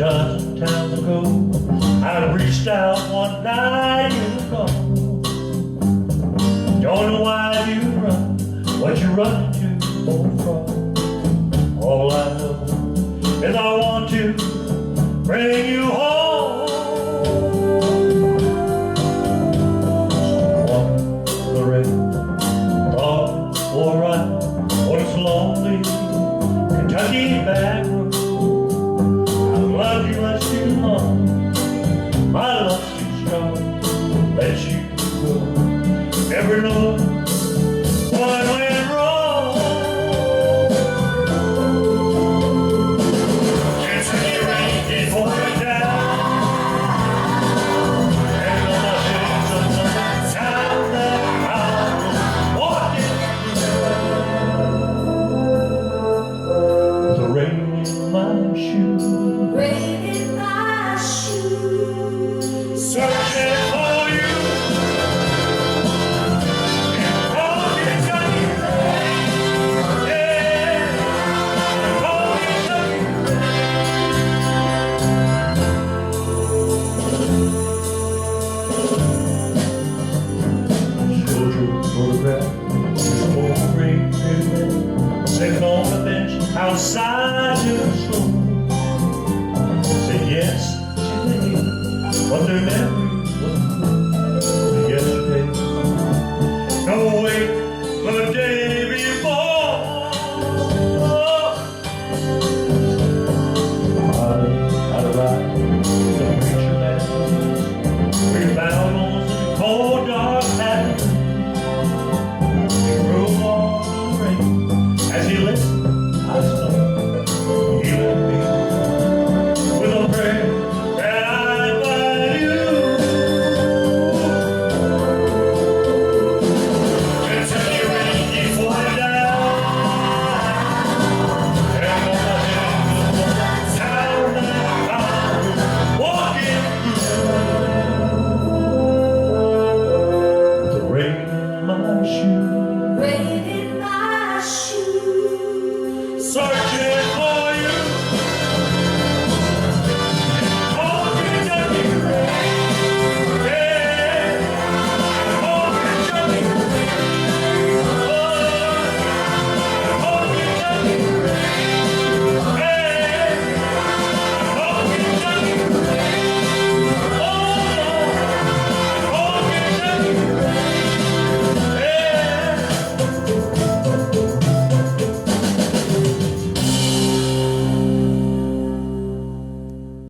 dozen times ago, I reached out one night in the fall. Don't know why you run, what you run to for fraud. All I know is I want to bring you home. Walk the rain, talk or ride on this lonely Kentucky back road. I've loved you much too long, my love's too strong, let you go. Never know what went wrong. It's when you rain, it's pouring down, and on the hills of the town that I was walking, the rain in my shoes, Rain in my shoes, searching for you. Sitting on the bench outside your store. Say yes, she did, but there never